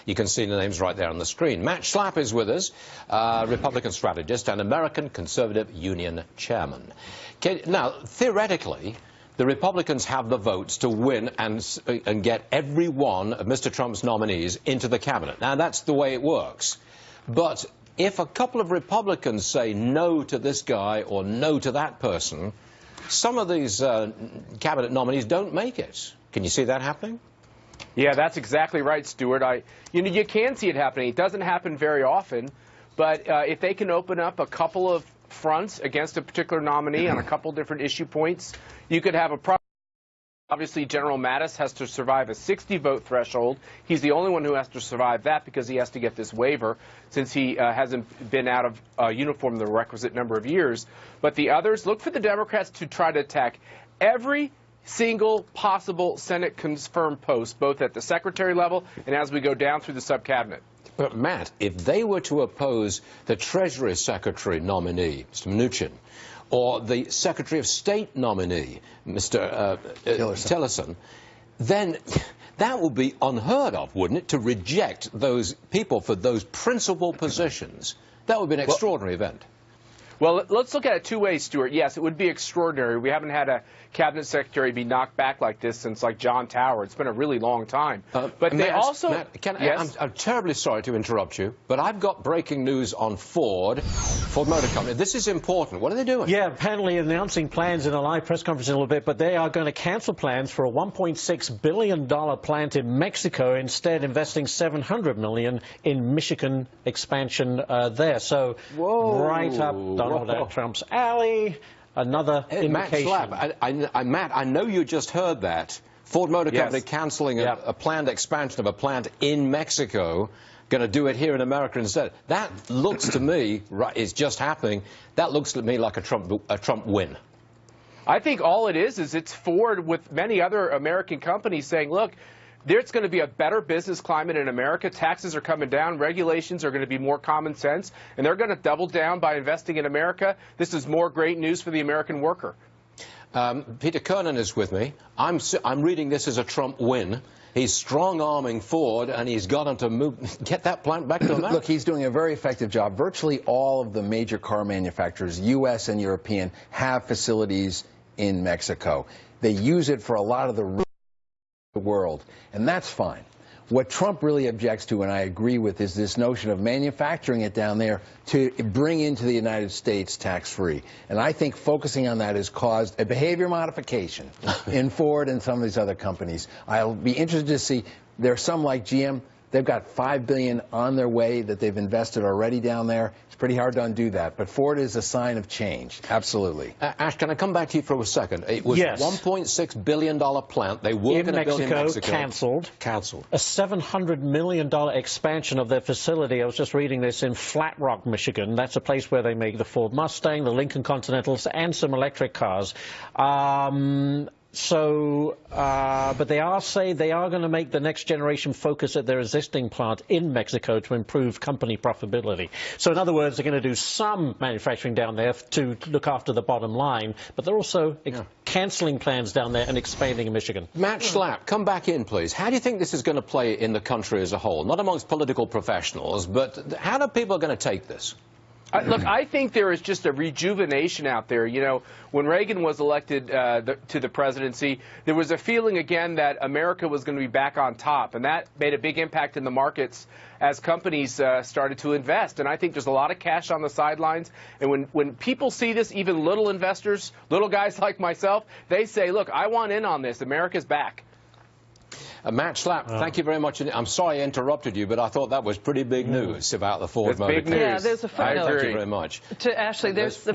You can see the names right there on the screen. Matt Schlapp is with us, Republican strategist and American Conservative Union chairman. Now, theoretically, the Republicans have the votes to win and get every one of Mr. Trump's nominees into the cabinet. Now, that's the way it works. But if a couple of Republicans say no to this guy or no to that person, some of these cabinet nominees don't make it. Can you see that happening? Yeah, that's exactly right, Stuart. You can see it happening. It doesn't happen very often, but if they can open up a couple of fronts against a particular nominee on a couple different issue points, you could have a problem. Obviously, General Mattis has to survive a 60-vote threshold. He's the only one who has to survive that because he has to get this waiver since he hasn't been out of uniform the requisite number of years. But the others, look for the Democrats to try to attack every single possible Senate confirmed post, both at the secretary level and as we go down through the subcabinet. But, Matt, if they were to oppose the Treasury Secretary nominee, Mr. Mnuchin, or the Secretary of State nominee, Mr. Tillerson, then that would be unheard of, wouldn't it, to reject those people for those principal positions? That would be an extraordinary event. Well, let's look at it two ways, Stuart. Yes, it would be extraordinary. We haven't had a cabinet secretary be knocked back like this since, like, John Tower. It's been a really long time. But they also... Matt, I'm terribly sorry to interrupt you, but I've got breaking news on Ford Motor Company. This is important. What are they doing? Yeah, apparently announcing plans in a live press conference in a little bit, but they are going to cancel plans for a $1.6 billion plant in Mexico, instead investing $700 million in Michigan expansion there. So right up Donald Trump's alley. Another indication. Matt Schlapp, Matt, I know you just heard that. Ford Motor Company cancelling a planned expansion of a plant in Mexico, going to do it here in America instead. That looks to me, is just happening, that looks to me like a Trump win. I think all it is it's Ford with many other American companies saying, look, there's going to be a better business climate in America. Taxes are coming down. Regulations are going to be more common sense. And they're going to double down by investing in America. This is more great news for the American worker. Peter Kernan is with me. I'm reading this as a Trump win. He's strong-arming Ford, and he's got him to get that plant back to America. Look, he's doing a very effective job. Virtually all of the major car manufacturers, U.S. and European, have facilities in Mexico. They use it for a lot of the world, and that's fine. What Trump really objects to, and I agree with, is this notion of manufacturing it down there to bring into the United States tax-free. And I think focusing on that has caused a behavior modification in Ford and some of these other companies. I'll be interested to see, there are some like GM, they've got $5 billion on their way that they've invested already down there. It's pretty hard to undo that. But Ford is a sign of change. Absolutely. Ash, can I come back to you for a second? It was a $1.6 billion plant. They were going to build in Mexico. Cancelled. A $700 million expansion of their facility. I was just reading this in Flat Rock, Michigan. That's a place where they make the Ford Mustang, the Lincoln Continentals, and some electric cars. But they are going to make the next generation focus at their existing plant in Mexico to improve company profitability. So in other words, they're going to do some manufacturing down there to look after the bottom line, but they're also cancelling plans down there and expanding in Michigan. Matt Schlapp, come back in, please. How do you think this is going to play in the country as a whole? Not amongst political professionals, but how are people going to take this? Look, I think there is just a rejuvenation out there. You know, when Reagan was elected to the presidency, there was a feeling again that America was going to be back on top, and that made a big impact in the markets as companies started to invest. And I think there's a lot of cash on the sidelines. And when people see this, even little investors, little guys like myself, they say, look, I want in on this. America's back. Matt Schlapp, thank you very much. I'm sorry I interrupted you, but I thought that was pretty big news about the Ford Motor Company. Yeah, there's a footnote. Thank you very much. To Ashley, there's the